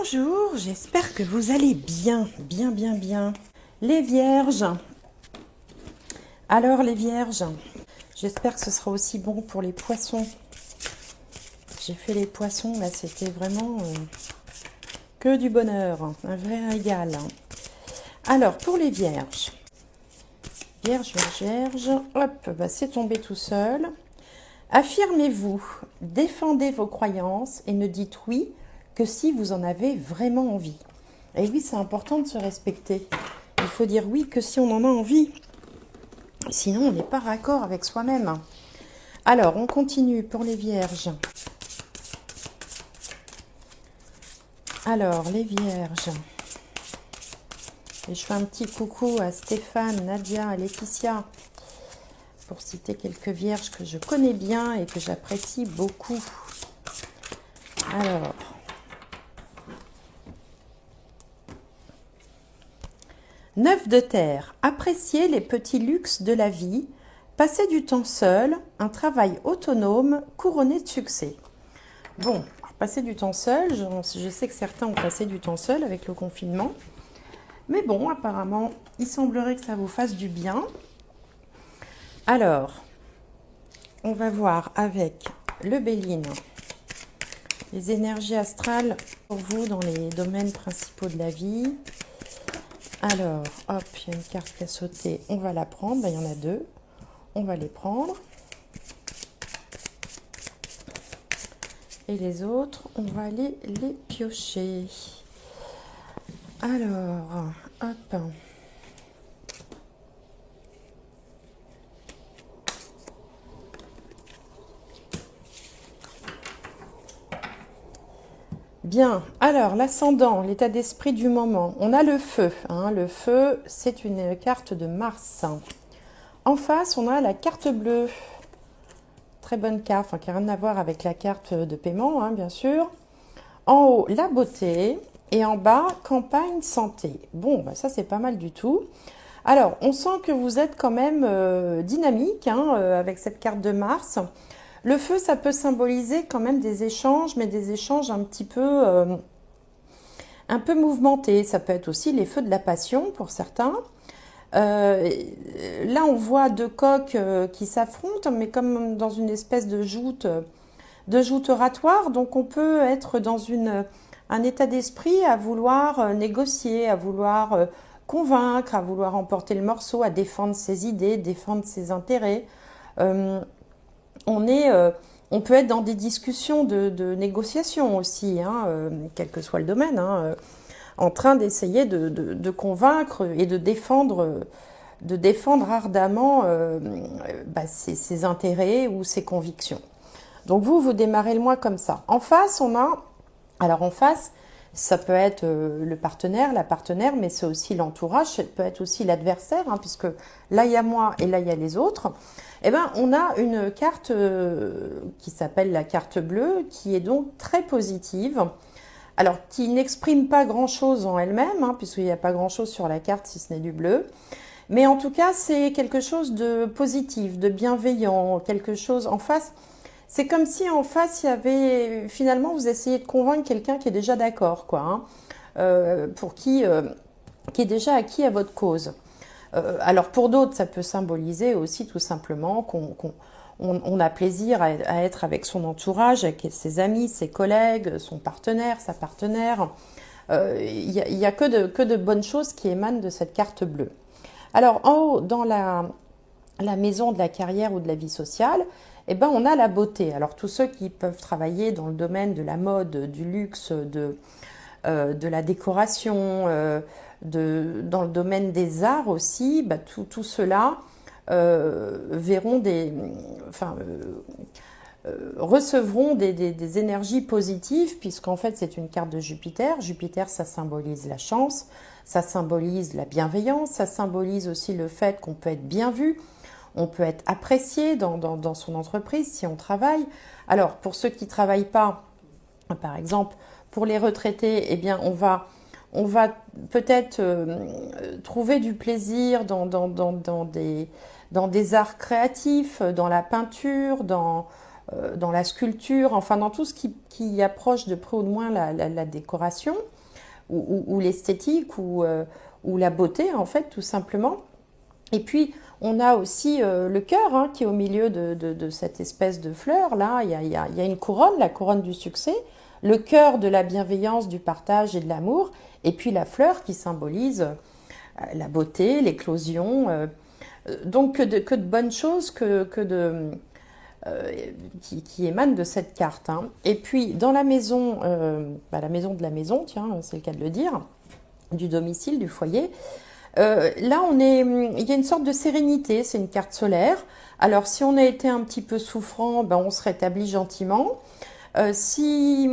Bonjour, j'espère que vous allez bien, bien. Les vierges, alors les vierges, j'espère que ce sera aussi bon pour les poissons. J'ai fait les poissons, là c'était vraiment que du bonheur, un vrai régal. Alors pour les vierges, vierge, hop, bah, c'est tombé tout seul. Affirmez-vous, défendez vos croyances et ne dites oui que si vous en avez vraiment envie. Et oui, c'est important de se respecter. Il faut dire oui que si on en a envie. Sinon, on n'est pas raccord avec soi-même. Alors, on continue pour les vierges. Alors, les vierges. Et je fais un petit coucou à Stéphane, Nadia, Laetitia, pour citer quelques vierges que je connais bien et que j'apprécie beaucoup. Alors, 9 de terre. Appréciez les petits luxes de la vie. Passez du temps seul, un travail autonome couronné de succès. Bon, passer du temps seul, je sais que certains ont passé du temps seul avec le confinement. Mais bon, apparemment, il semblerait que ça vous fasse du bien. Alors, on va voir avec le Béline les énergies astrales pour vous dans les domaines principaux de la vie. Alors, hop, il y a une carte qui a sauté, on va la prendre. Ben, il y en a deux, on va les prendre. Et les autres, on va aller les piocher. Alors, hop. Bien, alors l'ascendant, l'état d'esprit du moment. On a le feu. Le feu, c'est une carte de Mars. En face, on a la carte bleue. Très bonne carte, enfin, qui n'a rien à voir avec la carte de paiement, bien sûr. En haut, la beauté. Et en bas, campagne santé. Bon, bah, ça, c'est pas mal du tout. Alors, on sent que vous êtes quand même dynamique avec cette carte de Mars. Le feu, ça peut symboliser quand même des échanges, mais des échanges un peu mouvementés. Ça peut être aussi les feux de la passion pour certains. Là, on voit deux coqs qui s'affrontent, mais comme dans une espèce de joute oratoire. Donc, on peut être dans un état d'esprit à vouloir négocier, à vouloir convaincre, à vouloir emporter le morceau, à défendre ses idées, défendre ses intérêts. On peut être dans des discussions de négociation aussi, quel que soit le domaine, en train d'essayer de convaincre et de défendre ardemment ses intérêts ou ses convictions. Donc vous démarrez le mois comme ça. En face, ça peut être le partenaire, la partenaire, mais c'est aussi l'entourage, ça peut être aussi l'adversaire, puisque là il y a moi et là il y a les autres. On a une carte qui s'appelle la carte bleue, qui est donc très positive. Alors, qui n'exprime pas grand-chose en elle-même, puisqu'il n'y a pas grand-chose sur la carte si ce n'est du bleu. Mais en tout cas, c'est quelque chose de positif, de bienveillant, quelque chose en face. C'est comme si en face, il y avait, finalement, vous essayez de convaincre quelqu'un qui est déjà d'accord, qui est déjà acquis à votre cause. Alors pour d'autres, ça peut symboliser aussi tout simplement qu'on a plaisir à être avec son entourage, avec ses amis, ses collègues, son partenaire, sa partenaire. Il n'y a que de bonnes choses qui émanent de cette carte bleue. Alors en haut, dans la maison de la carrière ou de la vie sociale, on a la beauté. Alors tous ceux qui peuvent travailler dans le domaine de la mode, du luxe, de la décoration, dans le domaine des arts aussi, tout cela recevront des énergies positives, puisqu'en fait c'est une carte de Jupiter. Jupiter, ça symbolise la chance, ça symbolise la bienveillance, ça symbolise aussi le fait qu'on peut être bien vu, on peut être apprécié dans son entreprise si on travaille. Alors pour ceux qui ne travaillent pas, par exemple, pour les retraités, on va peut-être trouver du plaisir dans des arts créatifs, dans la peinture, dans dans la sculpture, enfin dans tout ce qui approche de près ou de moins la décoration, ou l'esthétique, ou la beauté, en fait, tout simplement. Et puis, on a aussi le cœur hein, qui est au milieu de cette espèce de fleur. Là, il y a une couronne, la couronne du succès, le cœur de la bienveillance, du partage et de l'amour, et puis la fleur qui symbolise la beauté, l'éclosion. Donc, que de bonnes choses qui émanent de cette carte. Hein. Et puis, dans la maison de la maison, tiens, c'est le cas de le dire, du domicile, du foyer, là, il y a une sorte de sérénité, c'est une carte solaire. Alors, si on a été un petit peu souffrant, ben, on se rétablit gentiment. Si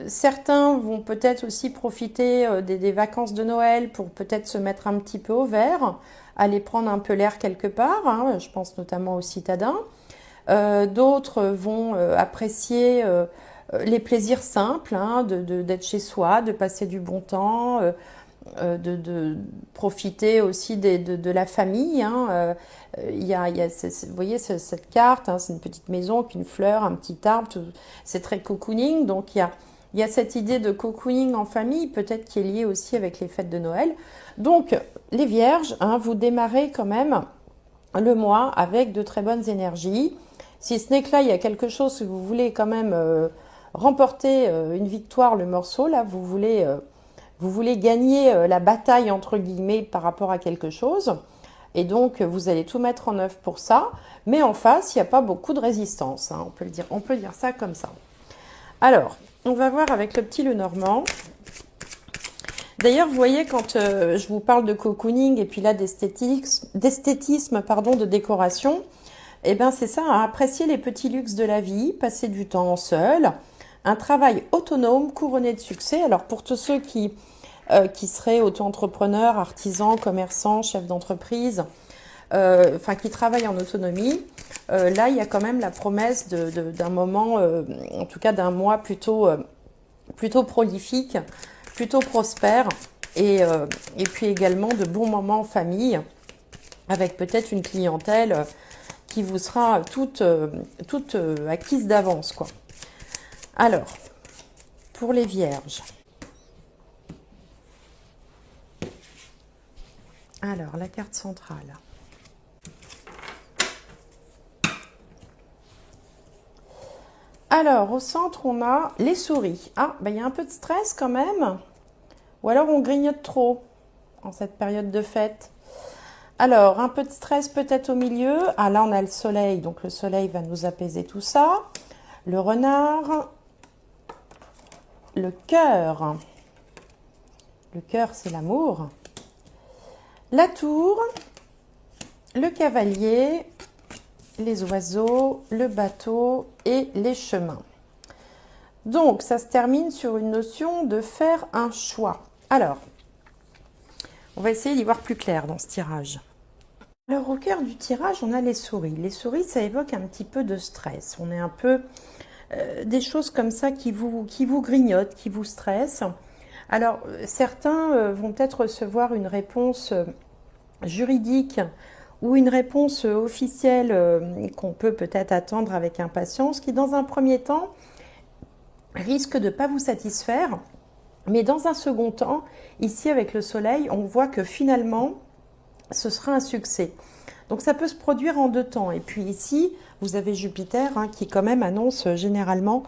certains vont peut-être aussi profiter des vacances de Noël pour peut-être se mettre un petit peu au vert, aller prendre un peu l'air quelque part, hein, je pense notamment aux citadins. D'autres vont apprécier les plaisirs simples, hein, d'être chez soi, de passer du bon temps, de profiter aussi de la famille. Hein. Vous voyez cette carte, hein, c'est une petite maison avec une fleur, un petit arbre, c'est très cocooning. Donc il y a cette idée de cocooning en famille, peut-être qui est liée aussi avec les fêtes de Noël. Donc les Vierges, hein, vous démarrez quand même le mois avec de très bonnes énergies. Si ce n'est que là, il y a quelque chose que vous voulez quand même remporter une victoire, le morceau, là, vous voulez gagner la bataille, entre guillemets, par rapport à quelque chose. Et donc, vous allez tout mettre en œuvre pour ça. Mais en face, il n'y a pas beaucoup de résistance. Hein, on peut dire ça comme ça. Alors, on va voir avec le petit Lenormand. D'ailleurs, vous voyez, quand je vous parle de cocooning et puis là d'esthétisme, pardon, de décoration, eh bien c'est ça, hein, apprécier les petits luxes de la vie, passer du temps seul, un travail autonome couronné de succès. Alors pour tous ceux qui seraient auto-entrepreneurs, artisans, commerçants, chefs d'entreprise, enfin qui travaillent en autonomie, là il y a quand même la promesse d'un moment, en tout cas d'un mois plutôt prolifique, plutôt prospère, et puis également de bons moments en famille, avec peut-être une clientèle qui vous sera toute acquise d'avance, quoi. Alors, pour les Vierges. Alors, la carte centrale. Alors, au centre, on a les souris. Ah, ben, il y a un peu de stress quand même. Ou alors, on grignote trop en cette période de fête. Alors, un peu de stress peut-être au milieu. Ah, là, on a le soleil. Donc, le soleil va nous apaiser tout ça. Le renard. Le cœur. Le cœur, c'est l'amour. La tour. Le cavalier. Les oiseaux. Le bateau et les chemins. Donc, ça se termine sur une notion de faire un choix. Alors, on va essayer d'y voir plus clair dans ce tirage. Alors, au cœur du tirage, on a les souris. Les souris, ça évoque un petit peu de stress. On est un peu des choses comme ça qui vous grignotent, qui vous stressent. Alors, certains vont peut-être recevoir une réponse juridique ou une réponse officielle qu'on peut peut-être attendre avec impatience, qui dans un premier temps risque de ne pas vous satisfaire. Mais dans un second temps, ici avec le soleil, on voit que finalement, ce sera un succès. Donc ça peut se produire en deux temps. Et puis ici, vous avez Jupiter hein, qui quand même annonce généralement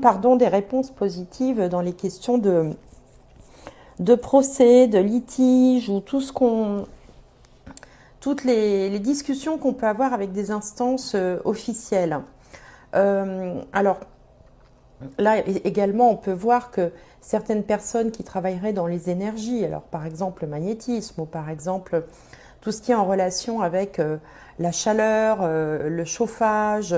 pardon, des réponses positives dans les questions de procès, de litige ou toutes les discussions qu'on peut avoir avec des instances officielles. Alors là également, on peut voir que certaines personnes qui travailleraient dans les énergies, alors par exemple le magnétisme ou par exemple tout ce qui est en relation avec la chaleur, le chauffage,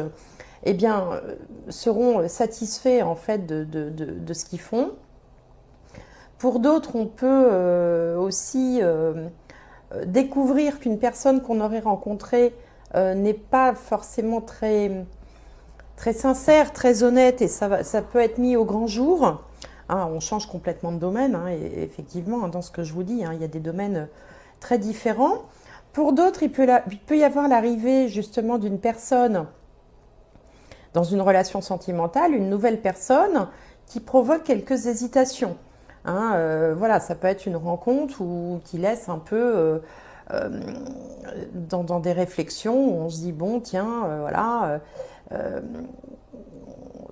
eh bien, seront satisfaits en fait de ce qu'ils font. Pour d'autres, on peut aussi découvrir qu'une personne qu'on aurait rencontrée n'est pas forcément très sincère, très honnête, et ça peut être mis au grand jour. Hein, on change complètement de domaine, hein, et effectivement, hein, dans ce que je vous dis, hein, il y a des domaines très différents. Pour d'autres, il peut y avoir l'arrivée justement d'une personne dans une relation sentimentale, une nouvelle personne qui provoque quelques hésitations. Hein, voilà, ça peut être une rencontre ou qui laisse un peu dans des réflexions où on se dit bon tiens voilà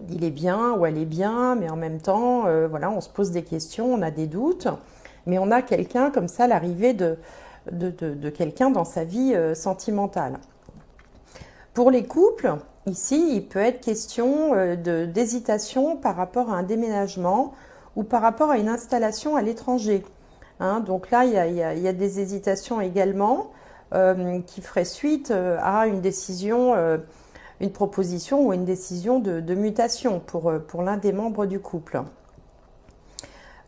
il est bien ou elle est bien, mais en même temps voilà on se pose des questions, on a des doutes, mais on a quelqu'un comme ça, l'arrivée de quelqu'un dans sa vie sentimentale. Pour les couples, ici, il peut être question d'hésitation par rapport à un déménagement ou par rapport à une installation à l'étranger. Hein, donc là, il y a des hésitations également qui feraient suite à une décision, une proposition ou une décision de mutation pour l'un des membres du couple.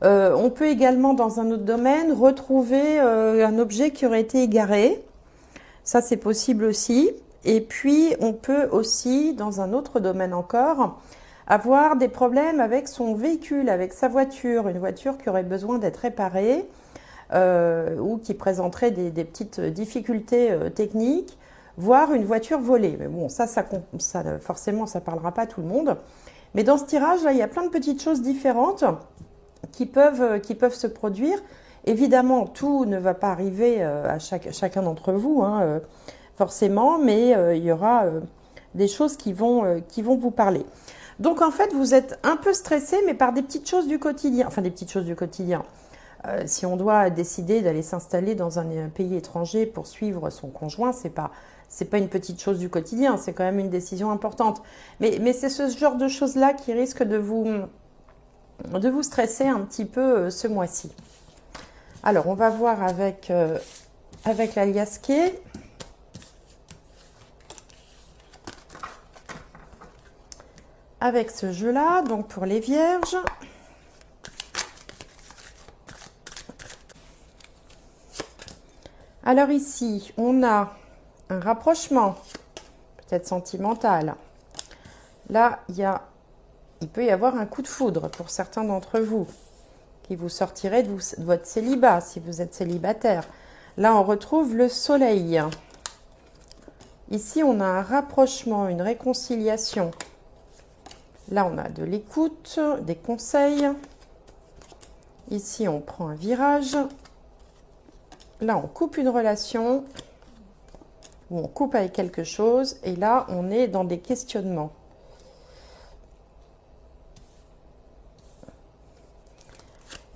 On peut également, dans un autre domaine, retrouver un objet qui aurait été égaré. Ça, c'est possible aussi. Et puis, on peut aussi, dans un autre domaine encore, avoir des problèmes avec son véhicule, avec sa voiture, une voiture qui aurait besoin d'être réparée ou qui présenterait des petites difficultés techniques, voire une voiture volée. Mais bon, ça forcément, ça ne parlera pas à tout le monde. Mais dans ce tirage-là, il y a plein de petites choses différentes qui peuvent se produire. Évidemment, tout ne va pas arriver à chacun d'entre vous, hein, forcément, mais il y aura des choses qui vont vous parler. Donc en fait, vous êtes un peu stressé, mais par des petites choses du quotidien. Enfin, des petites choses du quotidien. Si on doit décider d'aller s'installer dans un pays étranger pour suivre son conjoint, c'est pas une petite chose du quotidien, c'est quand même une décision importante. Mais c'est ce genre de choses-là qui risque de vous stresser un petit peu ce mois-ci. Alors, on va voir avec l'alias Key. Avec ce jeu-là, donc pour les vierges. Alors ici, on a un rapprochement, peut-être sentimental. Là, il peut y avoir un coup de foudre pour certains d'entre vous, qui vous sortirait de votre célibat, si vous êtes célibataire. Là, on retrouve le soleil. Ici, on a un rapprochement, une réconciliation. Là, on a de l'écoute, des conseils. Ici, on prend un virage. Là, on coupe une relation ou on coupe avec quelque chose. Et là, on est dans des questionnements.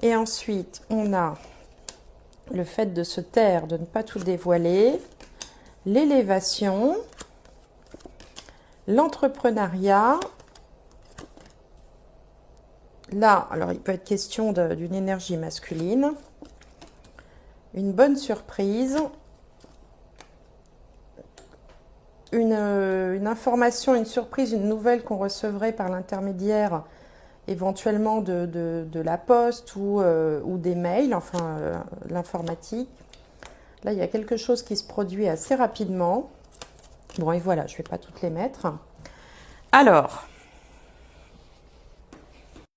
Et ensuite, on a le fait de se taire, de ne pas tout dévoiler, l'élévation, l'entrepreneuriat. Là, alors il peut être question d'une énergie masculine, une bonne surprise, une information, une surprise, une nouvelle qu'on recevrait par l'intermédiaire éventuellement de la poste ou des mails, enfin l'informatique. Là, il y a quelque chose qui se produit assez rapidement. Bon, et voilà, je ne vais pas toutes les mettre. Alors,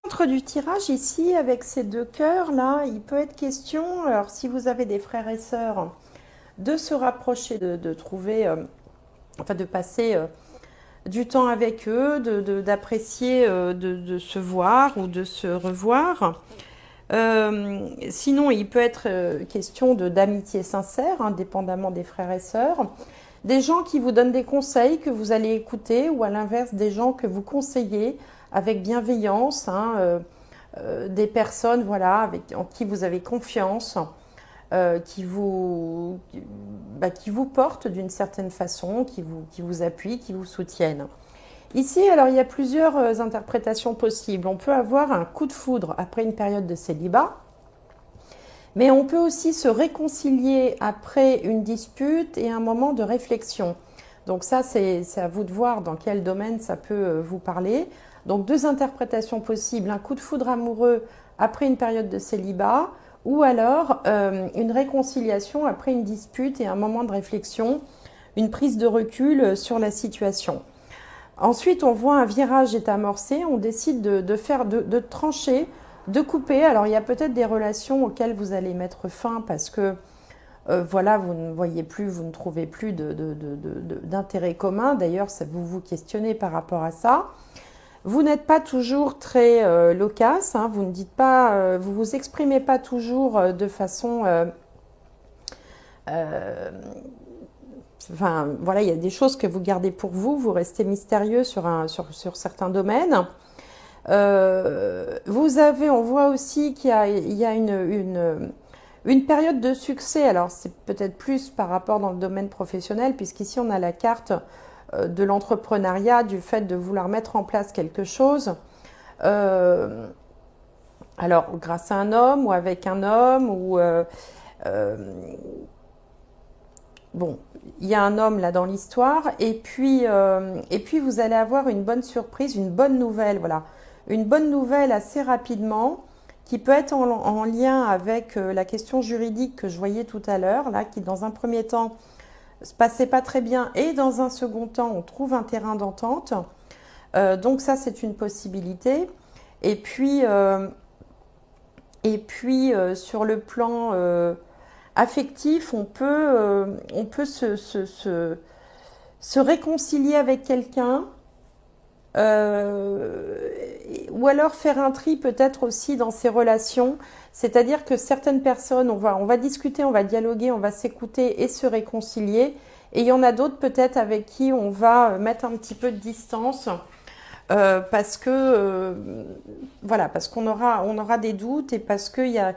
au centre du tirage ici, avec ces deux cœurs là, il peut être question, alors si vous avez des frères et sœurs, de se rapprocher, de trouver, enfin de passer du temps avec eux, d'apprécier, de se voir ou de se revoir. Sinon, il peut être question d'amitié sincère, indépendamment des frères et sœurs. Des gens qui vous donnent des conseils que vous allez écouter, ou à l'inverse, des gens que vous conseillez avec bienveillance, hein, des personnes voilà, en qui vous avez confiance, qui vous portent d'une certaine façon, qui vous appuient, qui vous soutiennent. Ici, alors, il y a plusieurs interprétations possibles. On peut avoir un coup de foudre après une période de célibat, mais on peut aussi se réconcilier après une dispute et un moment de réflexion. Donc ça, c'est à vous de voir dans quel domaine ça peut vous parler. Donc deux interprétations possibles, un coup de foudre amoureux après une période de célibat, ou alors une réconciliation après une dispute et un moment de réflexion, une prise de recul sur la situation. Ensuite, on voit un virage est amorcé, on décide de trancher, de couper. Alors, il y a peut-être des relations auxquelles vous allez mettre fin parce que voilà, vous ne voyez plus, vous ne trouvez plus d'intérêt commun. D'ailleurs, vous vous questionnez par rapport à ça. Vous n'êtes pas toujours très loquace, hein, vous ne dites pas, vous vous exprimez pas toujours de façon, enfin voilà, il y a des choses que vous gardez pour vous, vous restez mystérieux sur certains domaines. On voit aussi qu'il y a une période de succès. Alors c'est peut-être plus par rapport dans le domaine professionnel, puisqu'ici on a la carte de l'entrepreneuriat, du fait de vouloir mettre en place quelque chose. Euh, alors grâce à un homme ou avec un homme euh, bon, il y a un homme là dans l'histoire, et puis vous allez avoir une bonne surprise, une bonne nouvelle, voilà, une bonne nouvelle assez rapidement, qui peut être en lien avec la question juridique que je voyais tout à l'heure, là, qui dans un premier temps se passait pas très bien, et dans un second temps, on trouve un terrain d'entente. Donc ça, c'est une possibilité. Et puis, sur le plan affectif, on peut se réconcilier avec quelqu'un, euh, ou alors faire un tri peut-être aussi dans ses relations. C'est-à-dire que certaines personnes, on va discuter, on va dialoguer, on va s'écouter et se réconcilier. Et il y en a d'autres peut-être avec qui on va mettre un petit peu de distance, parce que voilà, parce on aura des doutes, et parce qu'il y a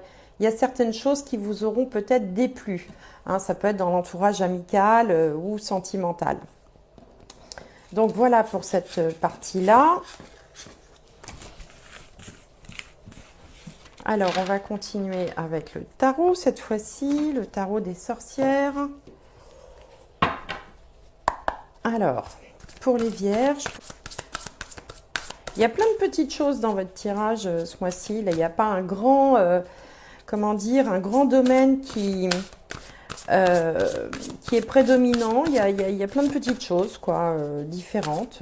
certaines choses qui vous auront peut-être déplu. Hein, ça peut être dans l'entourage amical ou sentimental. Donc voilà pour cette partie-là. Alors on va continuer avec le tarot cette fois-ci, le tarot des sorcières. Alors, pour les vierges, il y a plein de petites choses dans votre tirage ce mois-ci. Là, il n'y a pas un grand, comment dire, un grand domaine qui est prédominant. Il y a plein de petites choses, quoi, différentes,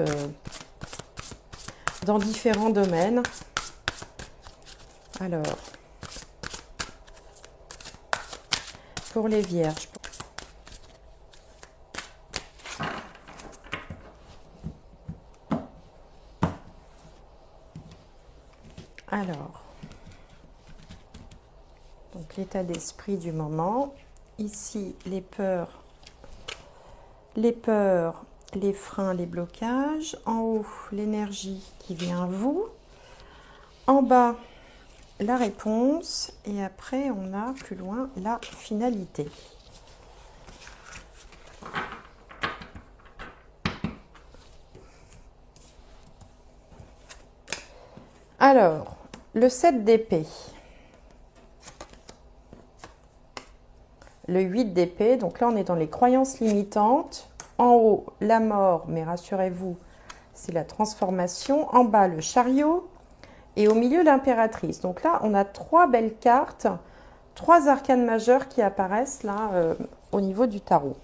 dans différents domaines. Alors, pour les vierges. Alors, donc l'état d'esprit du moment. Ici, les peurs, les freins, les blocages. En haut, l'énergie qui vient à vous. En bas, la réponse. Et après, on a plus loin la finalité. Alors, le 7 d'épée. Le 8 d'épée, donc là on est dans les croyances limitantes. En haut, la mort, mais rassurez-vous, c'est la transformation. En bas, le chariot. Et au milieu, l'impératrice. Donc là, on a trois belles cartes, trois arcanes majeures qui apparaissent là au niveau du tarot.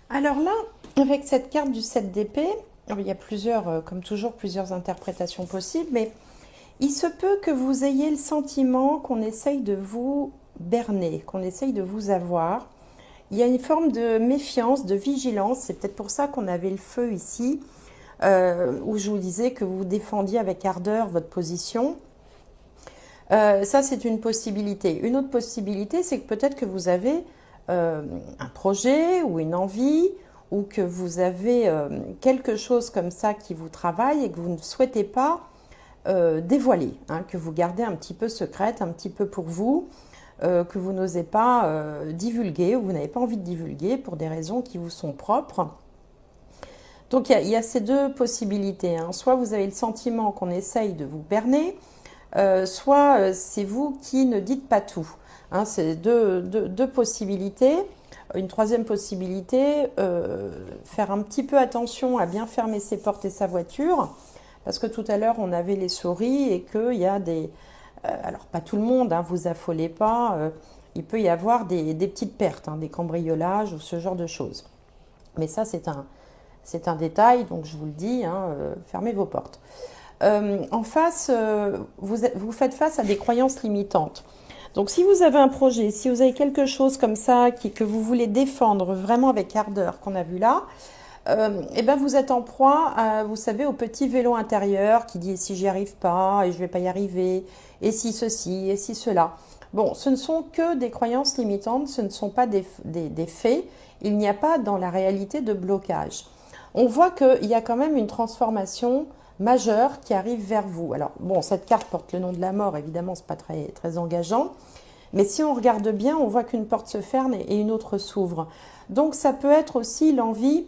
Alors là, avec cette carte du 7 d'épée, il y a plusieurs, comme toujours, plusieurs interprétations possibles, mais il se peut que vous ayez le sentiment qu'on essaye de vous berner, qu'on essaye de vous avoir. Il y a une forme de méfiance, de vigilance. C'est peut-être pour ça qu'on avait le feu ici, où je vous disais que vous défendiez avec ardeur votre position. Ça, c'est une possibilité. Une autre possibilité, c'est que peut-être que vous avez un projet ou une envie, ou que vous avez quelque chose comme ça qui vous travaille et que vous ne souhaitez pas dévoiler, hein, que vous gardez un petit peu secrète, un petit peu pour vous, que vous n'osez pas divulguer, ou vous n'avez pas envie de divulguer pour des raisons qui vous sont propres. Donc il y a ces deux possibilités, hein. Soit vous avez le sentiment qu'on essaye de vous berner, soit c'est vous qui ne dites pas tout, hein. C'est deux possibilités. Une troisième possibilité, faire un petit peu attention à bien fermer ses portes et sa voiture, parce que tout à l'heure on avait les souris et qu'il y a des... alors pas tout le monde, hein, vous affolez pas, il peut y avoir des petites pertes, hein, des cambriolages ou ce genre de choses. Mais ça c'est un détail, donc je vous le dis, hein, fermez vos portes. En face, vous faites face à des croyances limitantes. Donc, si vous avez un projet, si vous avez quelque chose comme ça que vous voulez défendre vraiment avec ardeur, qu'on a vu là, et ben vous êtes en proie, vous savez, au petit vélo intérieur qui dit et si j'y arrive pas, et je vais pas y arriver, et si ceci, et si cela. Bon, ce ne sont que des croyances limitantes, ce ne sont pas des faits. Il n'y a pas dans la réalité de blocage. On voit qu'il y a quand même une transformation majeure qui arrive vers vous. Alors, bon, cette carte porte le nom de la mort, évidemment, c'est pas très engageant. Mais si on regarde bien, on voit qu'une porte se ferme et une autre s'ouvre. Donc, ça peut être aussi l'envie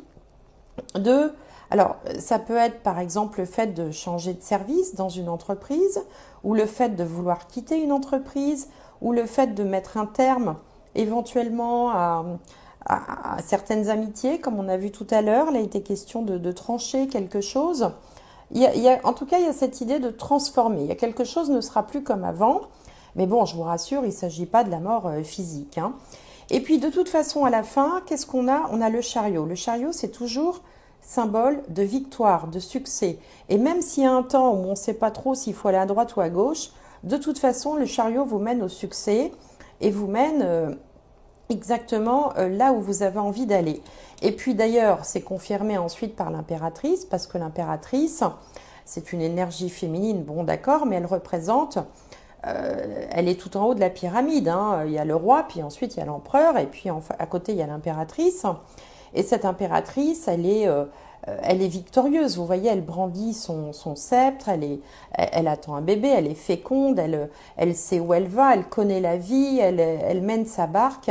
de... Alors, ça peut être par exemple le fait de changer de service dans une entreprise, ou le fait de vouloir quitter une entreprise, ou le fait de mettre un terme éventuellement à certaines amitiés, comme on a vu tout à l'heure. Là, il était question de trancher quelque chose. En tout cas, il y a cette idée de transformer. Il y a quelque chose ne sera plus comme avant. Mais bon, je vous rassure, il ne s'agit pas de la mort physique, hein. Et puis, de toute façon, à la fin, qu'est-ce qu'on a? On a le chariot. Le chariot, c'est toujours symbole de victoire, de succès. Et même s'il y a un temps où on ne sait pas trop s'il faut aller à droite ou à gauche, de toute façon, le chariot vous mène au succès et vous mène exactement là où vous avez envie d'aller. Et puis d'ailleurs, c'est confirmé ensuite par l'impératrice, parce que l'impératrice, c'est une énergie féminine, bon d'accord, mais elle représente, elle est tout en haut de la pyramide, hein. Il y a le roi, puis ensuite il y a l'empereur, et puis à côté il y a l'impératrice. Et cette impératrice, elle est victorieuse, vous voyez, elle brandit son sceptre, elle attend un bébé, elle est féconde, elle sait où elle va, elle connaît la vie, elle mène sa barque.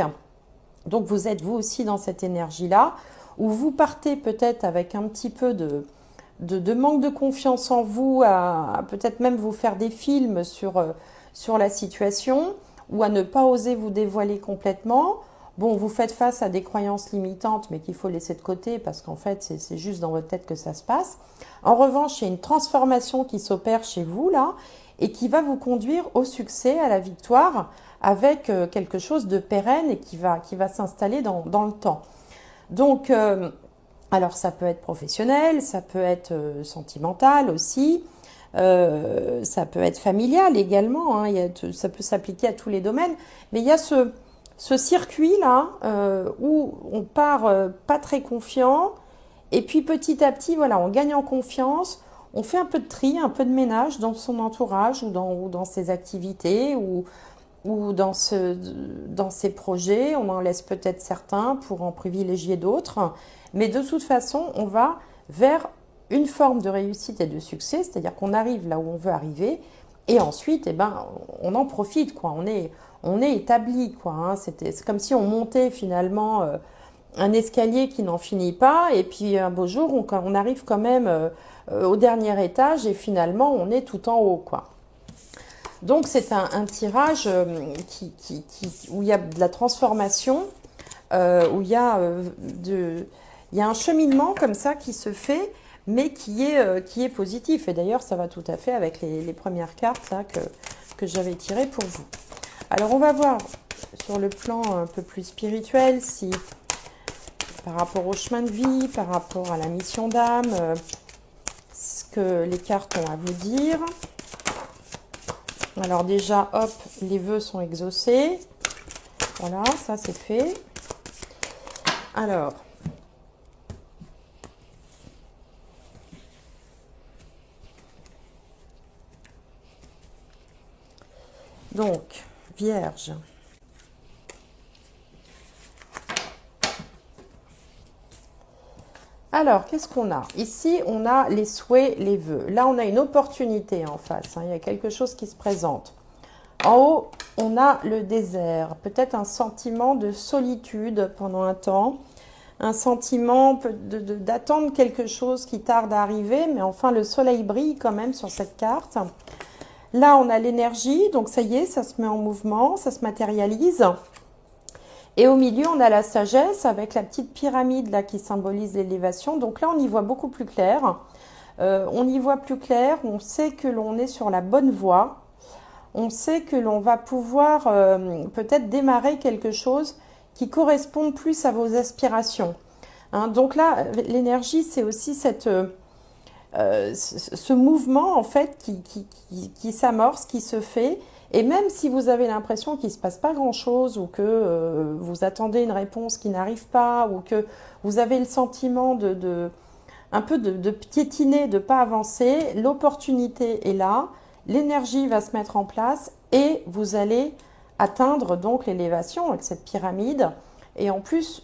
Donc vous êtes vous aussi dans cette énergie-là, où vous partez peut-être avec un petit peu de manque de confiance en vous, à peut-être même vous faire des films sur la situation, ou à ne pas oser vous dévoiler complètement. Bon, vous faites face à des croyances limitantes, mais qu'il faut laisser de côté, parce qu'en fait, c'est juste dans votre tête que ça se passe. En revanche, il y a une transformation qui s'opère chez vous, là, et qui va vous conduire au succès, à la victoire, avec quelque chose de pérenne et qui va s'installer dans le temps. Donc, alors ça peut être professionnel, ça peut être sentimental aussi, ça peut être familial également, hein, ça peut s'appliquer à tous les domaines, mais il y a ce circuit-là où on part pas très confiant, et puis petit à petit, voilà, on gagne en confiance, on fait un peu de tri, un peu de ménage dans son entourage ou dans ses activités ou dans ses projets. On en laisse peut-être certains pour en privilégier d'autres. Mais de toute façon, on va vers une forme de réussite et de succès, c'est-à-dire qu'on arrive là où on veut arriver. Et ensuite, eh ben, on en profite, quoi. On est établi, quoi, hein. C'est comme si on montait finalement un escalier qui n'en finit pas. Et puis un beau jour, on arrive quand même au dernier étage et finalement, on est tout en haut, quoi. Donc c'est un tirage où il y a de la transformation, où il y a un cheminement comme ça qui se fait, mais qui est positif. Et d'ailleurs, ça va tout à fait avec les premières cartes là, que j'avais tirées pour vous. Alors on va voir sur le plan un peu plus spirituel, si par rapport au chemin de vie, par rapport à la mission d'âme, ce que les cartes ont à vous dire. Alors déjà, hop, les vœux sont exaucés. Voilà, ça c'est fait. Alors, donc, Vierge. Alors, qu'est-ce qu'on a? Ici, on a les souhaits, les vœux. Là, on a une opportunité en face, hein. Il y a quelque chose qui se présente. En haut, on a le désert. Peut-être un sentiment de solitude pendant un temps. Un sentiment d'attendre quelque chose qui tarde à arriver. Mais enfin, le soleil brille quand même sur cette carte. Là, on a l'énergie. Donc, ça y est, ça se met en mouvement. Ça se matérialise. Et au milieu, on a la sagesse avec la petite pyramide là qui symbolise l'élévation. Donc là, on y voit beaucoup plus clair. On y voit plus clair. On sait que l'on est sur la bonne voie. On sait que l'on va pouvoir peut-être démarrer quelque chose qui correspond plus à vos aspirations. Hein, donc là, l'énergie, c'est aussi ce mouvement en fait qui s'amorce, qui se fait Et même si vous avez l'impression qu'il ne se passe pas grand-chose ou que vous attendez une réponse qui n'arrive pas ou que vous avez le sentiment un peu de piétiner, de ne pas avancer, l'opportunité est là, l'énergie va se mettre en place et vous allez atteindre donc l'élévation avec cette pyramide et en plus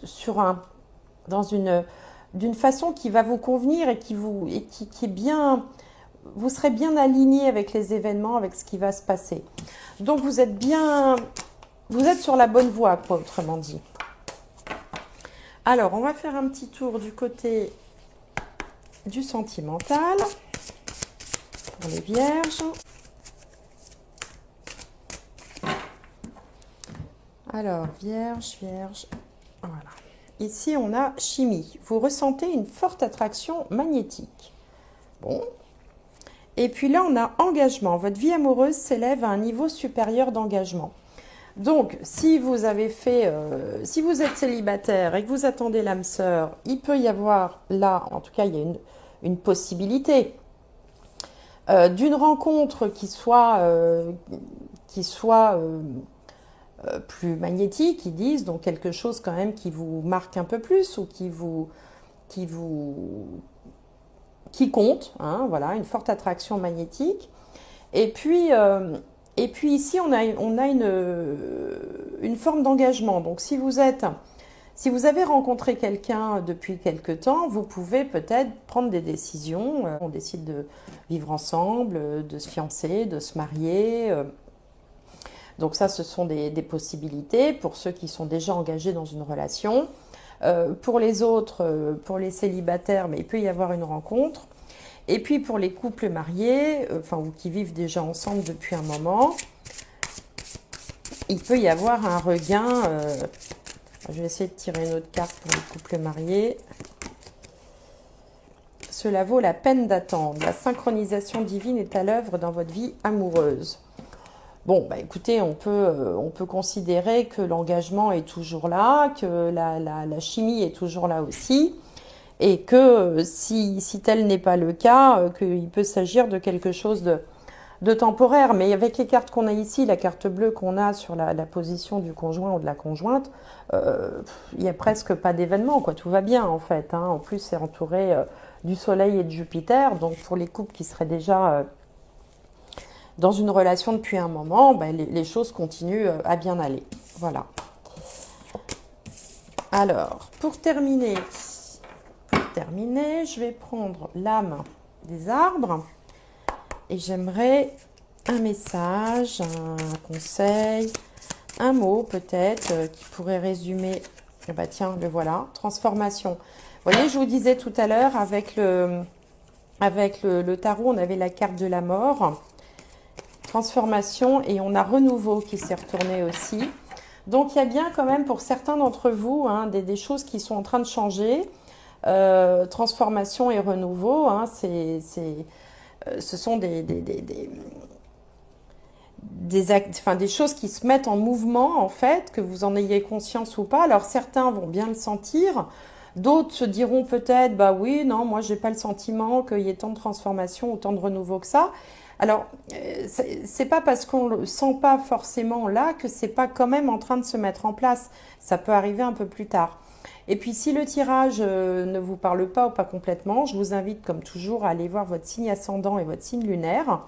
d'une façon qui va vous convenir et qui est bien, vous serez bien aligné avec les événements, avec ce qui va se passer. Donc vous êtes sur la bonne voie, quoi, autrement dit. Alors, on va faire un petit tour du côté du sentimental pour les vierges. Alors, vierge, voilà. Ici, on a chimie. Vous ressentez une forte attraction magnétique. Bon. Et puis là, on a engagement. Votre vie amoureuse s'élève à un niveau supérieur d'engagement. Donc, si vous êtes célibataire et que vous attendez l'âme sœur, il peut y avoir là, en tout cas, il y a une possibilité d'une rencontre qui soit plus magnétique, ils disent, donc quelque chose quand même qui vous marque un peu plus ou qui compte, hein, voilà, une forte attraction magnétique. Et puis ici, on a une forme d'engagement. Donc, si vous avez rencontré quelqu'un depuis quelque temps, vous pouvez peut-être prendre des décisions. On décide de vivre ensemble, de se fiancer, de se marier. Donc ça, ce sont des possibilités pour ceux qui sont déjà engagés dans une relation. Pour les autres, pour les célibataires, mais il peut y avoir une rencontre. Et puis pour les couples mariés, ou qui vivent déjà ensemble depuis un moment, il peut y avoir un regain. Je vais essayer de tirer une autre carte pour les couples mariés. Cela vaut la peine d'attendre. La synchronisation divine est à l'œuvre dans votre vie amoureuse. Bon, bah écoutez, on peut considérer que l'engagement est toujours là, que la chimie est toujours là aussi, et que si tel n'est pas le cas, qu'il peut s'agir de quelque chose de temporaire. Mais avec les cartes qu'on a ici, la carte bleue qu'on a sur la position du conjoint ou de la conjointe, il n'y a presque pas d'événement, quoi. Tout va bien en fait, hein. En plus, c'est entouré du Soleil et de Jupiter, donc pour les couples qui seraient déjà dans une relation depuis un moment, ben, les choses continuent à bien aller. Voilà. Alors, pour terminer, je vais prendre l'âme des arbres et j'aimerais un message, un conseil, un mot peut-être qui pourrait résumer. Eh ben, tiens, le voilà, transformation. Vous voyez, je vous disais tout à l'heure avec le tarot, on avait la carte de la mort. Transformation et on a renouveau qui s'est retourné aussi. Donc il y a bien quand même pour certains d'entre vous hein, des choses qui sont en train de changer. Transformation et renouveau, hein, ce sont des choses qui se mettent en mouvement en fait, que vous en ayez conscience ou pas. Alors certains vont bien le sentir, d'autres se diront peut-être bah oui, non, moi j'ai pas le sentiment qu'il y ait tant de transformation ou tant de renouveau que ça. Alors, c'est pas parce qu'on le sent pas forcément là que c'est pas quand même en train de se mettre en place. Ça peut arriver un peu plus tard. Et puis, si le tirage ne vous parle pas ou pas complètement, je vous invite comme toujours à aller voir votre signe ascendant et votre signe lunaire.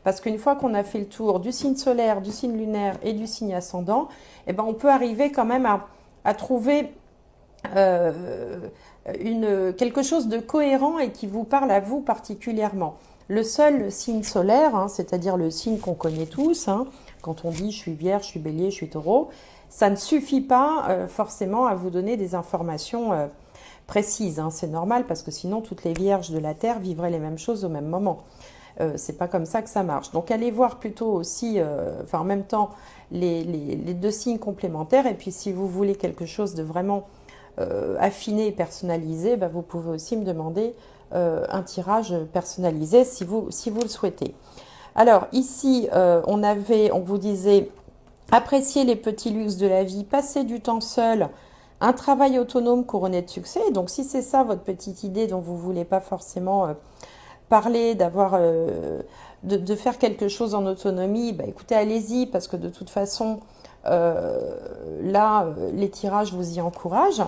Parce qu'une fois qu'on a fait le tour du signe solaire, du signe lunaire et du signe ascendant, eh ben, on peut arriver quand même à trouver quelque chose de cohérent et qui vous parle à vous particulièrement. Le seul signe solaire, hein, c'est-à-dire le signe qu'on connaît tous, hein, quand on dit je suis vierge, je suis bélier, je suis taureau, ça ne suffit pas forcément à vous donner des informations précises. Hein. C'est normal parce que sinon toutes les vierges de la Terre vivraient les mêmes choses au même moment. C'est pas comme ça que ça marche. Donc allez voir plutôt aussi, en même temps, les deux signes complémentaires. Et puis si vous voulez quelque chose de vraiment affiné et personnalisé, bah, vous pouvez aussi me demander un tirage personnalisé si vous le souhaitez. Alors ici, on vous disait apprécier les petits luxes de la vie, passer du temps seul, un travail autonome couronné de succès. Donc si c'est ça votre petite idée dont vous ne voulez pas forcément parler, d'avoir de faire quelque chose en autonomie, bah, écoutez, allez-y, parce que de toute façon, là, les tirages vous y encouragent.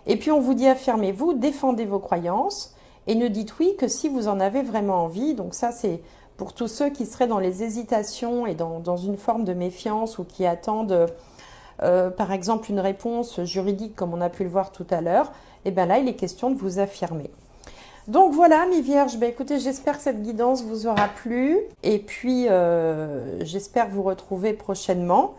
Et puis on vous dit affirmez-vous, défendez vos croyances et ne dites oui que si vous en avez vraiment envie. Donc ça, c'est pour tous ceux qui seraient dans les hésitations et dans une forme de méfiance ou qui attendent, par exemple, une réponse juridique comme on a pu le voir tout à l'heure. Et bien là, il est question de vous affirmer. Donc voilà, mes vierges, bah écoutez, j'espère que cette guidance vous aura plu. Et puis, j'espère vous retrouver prochainement.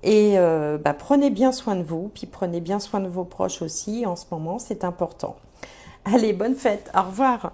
Et bah, prenez bien soin de vous, puis prenez bien soin de vos proches aussi en ce moment, c'est important. Allez, bonne fête, au revoir.